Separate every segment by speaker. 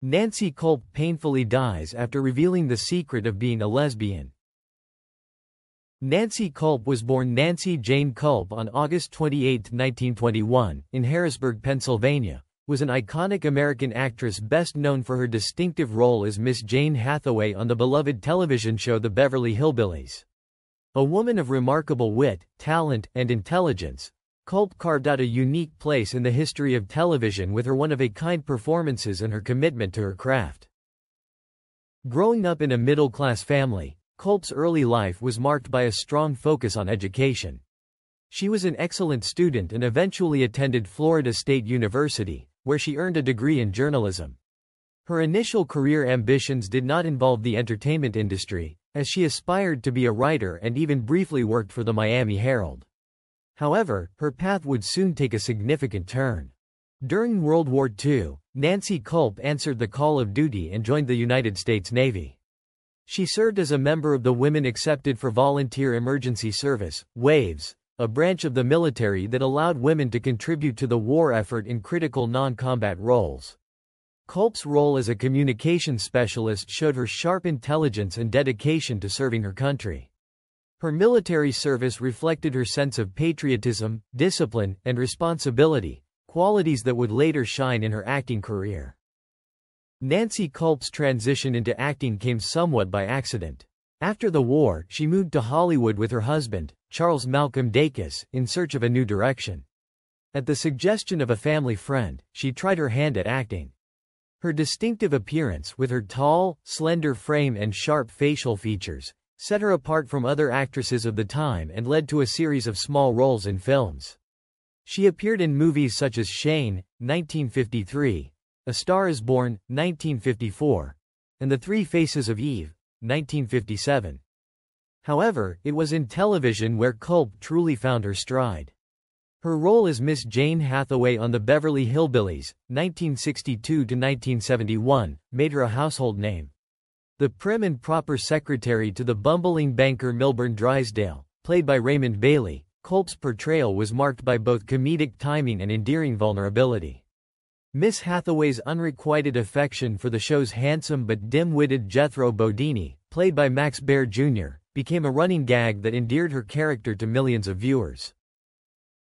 Speaker 1: Nancy Kulp painfully dies after revealing the secret of being a lesbian. Nancy Kulp was born Nancy Jane Kulp on August 28, 1921, in Harrisburg, Pennsylvania, was an iconic American actress best known for her distinctive role as Miss Jane Hathaway on the beloved television show The Beverly Hillbillies. A woman of remarkable wit, talent, and intelligence, Kulp carved out a unique place in the history of television with her one-of-a-kind performances and her commitment to her craft. Growing up in a middle-class family, Kulp's early life was marked by a strong focus on education. She was an excellent student and eventually attended Florida State University, where she earned a degree in journalism. Her initial career ambitions did not involve the entertainment industry, as she aspired to be a writer and even briefly worked for the Miami Herald. However, her path would soon take a significant turn. During World War II, Nancy Kulp answered the call of duty and joined the United States Navy. She served as a member of the Women Accepted for Volunteer Emergency Service, WAVES, a branch of the military that allowed women to contribute to the war effort in critical non-combat roles. Kulp's role as a communications specialist showed her sharp intelligence and dedication to serving her country. Her military service reflected her sense of patriotism, discipline, and responsibility, qualities that would later shine in her acting career. Nancy Kulp's transition into acting came somewhat by accident. After the war, she moved to Hollywood with her husband, Charles Malcolm Dacus, in search of a new direction. At the suggestion of a family friend, she tried her hand at acting. Her distinctive appearance, with her tall, slender frame and sharp facial features, set her apart from other actresses of the time and led to a series of small roles in films. She appeared in movies such as Shane, 1953, A Star is Born, 1954, and The Three Faces of Eve, 1957. However, it was in television where Kulp truly found her stride. Her role as Miss Jane Hathaway on The Beverly Hillbillies, 1962–1971, made her a household name. The prim and proper secretary to the bumbling banker Milburn Drysdale, played by Raymond Bailey, Kulp's portrayal was marked by both comedic timing and endearing vulnerability. Miss Hathaway's unrequited affection for the show's handsome but dim-witted Jethro Bodini, played by Max Baer Jr., became a running gag that endeared her character to millions of viewers.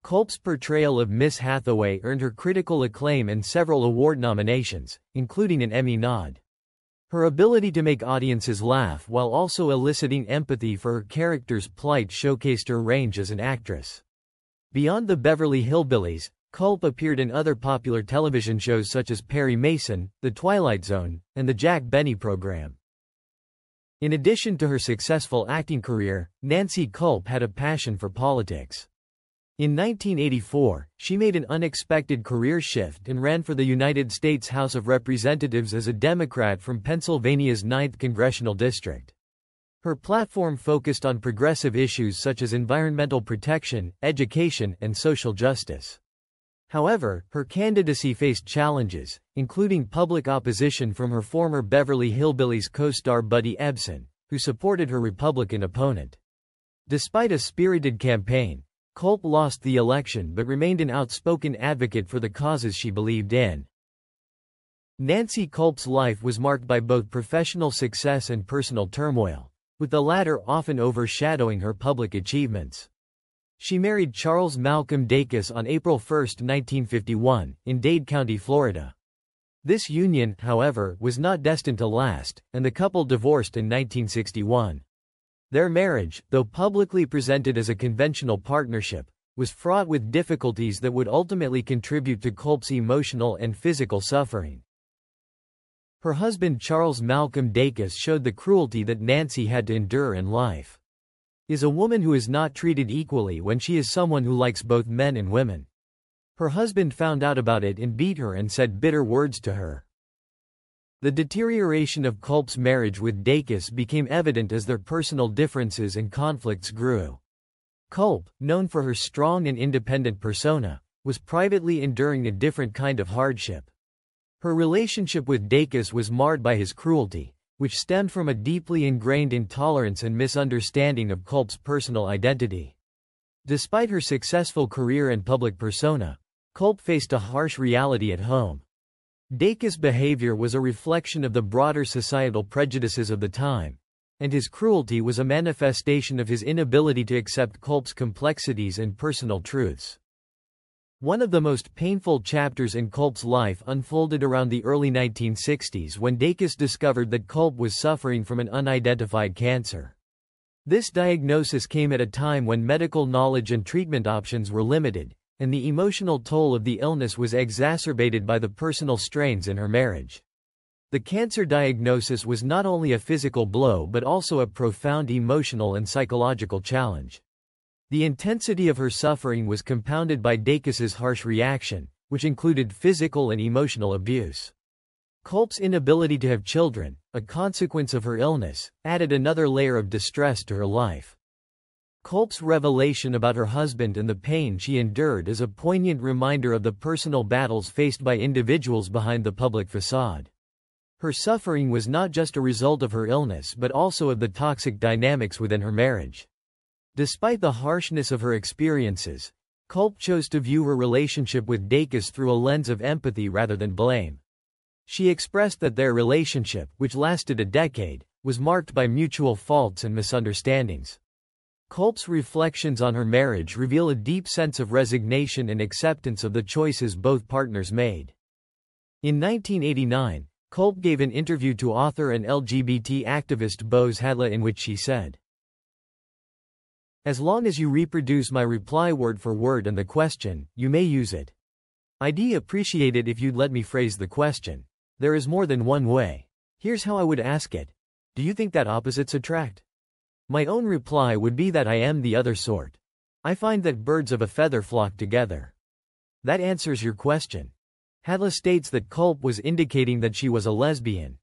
Speaker 1: Kulp's portrayal of Miss Hathaway earned her critical acclaim and several award nominations, including an Emmy nod. Her ability to make audiences laugh while also eliciting empathy for her character's plight showcased her range as an actress. Beyond The Beverly Hillbillies, Kulp appeared in other popular television shows such as Perry Mason, The Twilight Zone, and The Jack Benny Program. In addition to her successful acting career, Nancy Kulp had a passion for politics. In 1984, she made an unexpected career shift and ran for the United States House of Representatives as a Democrat from Pennsylvania's 9th Congressional District. Her platform focused on progressive issues such as environmental protection, education, and social justice. However, her candidacy faced challenges, including public opposition from her former Beverly Hillbillies co-star Buddy Ebsen, who supported her Republican opponent. Despite a spirited campaign, Kulp lost the election but remained an outspoken advocate for the causes she believed in. Nancy Kulp's life was marked by both professional success and personal turmoil, with the latter often overshadowing her public achievements. She married Charles Malcolm Dacus on April 1, 1951, in Dade County, Florida. This union, however, was not destined to last, and the couple divorced in 1961. Their marriage, though publicly presented as a conventional partnership, was fraught with difficulties that would ultimately contribute to Kulp's emotional and physical suffering. Her husband Charles Malcolm Dacus showed the cruelty that Nancy had to endure in life. Is a woman who is not treated equally when she is someone who likes both men and women. Her husband found out about it and beat her and said bitter words to her. The deterioration of Kulp's marriage with Dacus became evident as their personal differences and conflicts grew. Kulp, known for her strong and independent persona, was privately enduring a different kind of hardship. Her relationship with Dacus was marred by his cruelty, which stemmed from a deeply ingrained intolerance and misunderstanding of Kulp's personal identity. Despite her successful career and public persona, Kulp faced a harsh reality at home. Dacus' behavior was a reflection of the broader societal prejudices of the time, and his cruelty was a manifestation of his inability to accept Kulp's complexities and personal truths. One of the most painful chapters in Kulp's life unfolded around the early 1960s when Dacus discovered that Kulp was suffering from an unidentified cancer. This diagnosis came at a time when medical knowledge and treatment options were limited, and the emotional toll of the illness was exacerbated by the personal strains in her marriage. The cancer diagnosis was not only a physical blow but also a profound emotional and psychological challenge. The intensity of her suffering was compounded by Dacus's harsh reaction, which included physical and emotional abuse. Kulp's inability to have children, a consequence of her illness, added another layer of distress to her life. Kulp's revelation about her husband and the pain she endured is a poignant reminder of the personal battles faced by individuals behind the public facade. Her suffering was not just a result of her illness but also of the toxic dynamics within her marriage. Despite the harshness of her experiences, Kulp chose to view her relationship with Dacus through a lens of empathy rather than blame. She expressed that their relationship, which lasted a decade, was marked by mutual faults and misunderstandings. Kulp's reflections on her marriage reveal a deep sense of resignation and acceptance of the choices both partners made. In 1989, Kulp gave an interview to author and LGBT activist Bose Hadla in which she said, "As long as you reproduce my reply word for word and the question, you may use it. I'd appreciate it if you'd let me phrase the question. There is more than one way. Here's how I would ask it. Do you think that opposites attract? My own reply would be that I am the other sort. I find that birds of a feather flock together. That answers your question." Hadla states that Kulp was indicating that she was a lesbian.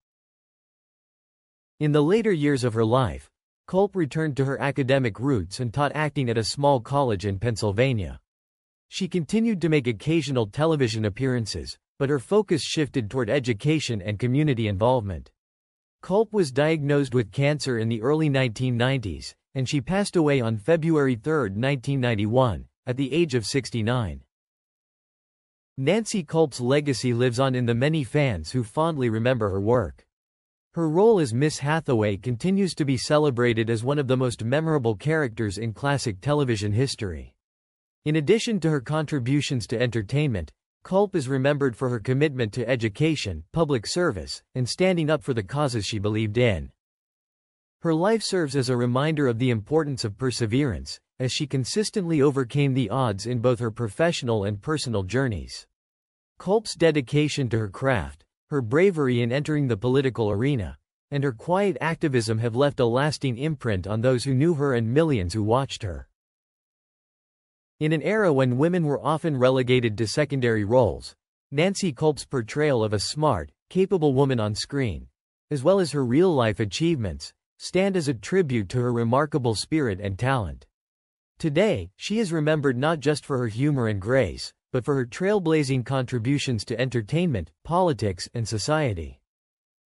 Speaker 1: In the later years of her life, Kulp returned to her academic roots and taught acting at a small college in Pennsylvania. She continued to make occasional television appearances, but her focus shifted toward education and community involvement. Kulp was diagnosed with cancer in the early 1990s, and she passed away on February 3, 1991, at the age of 69. Nancy Kulp's legacy lives on in the many fans who fondly remember her work. Her role as Miss Hathaway continues to be celebrated as one of the most memorable characters in classic television history. In addition to her contributions to entertainment, Kulp is remembered for her commitment to education, public service, and standing up for the causes she believed in. Her life serves as a reminder of the importance of perseverance, as she consistently overcame the odds in both her professional and personal journeys. Kulp's dedication to her craft, her bravery in entering the political arena, and her quiet activism have left a lasting imprint on those who knew her and millions who watched her. In an era when women were often relegated to secondary roles, Nancy Kulp's portrayal of a smart, capable woman on screen, as well as her real-life achievements, stand as a tribute to her remarkable spirit and talent. Today, she is remembered not just for her humor and grace, but for her trailblazing contributions to entertainment, politics, and society.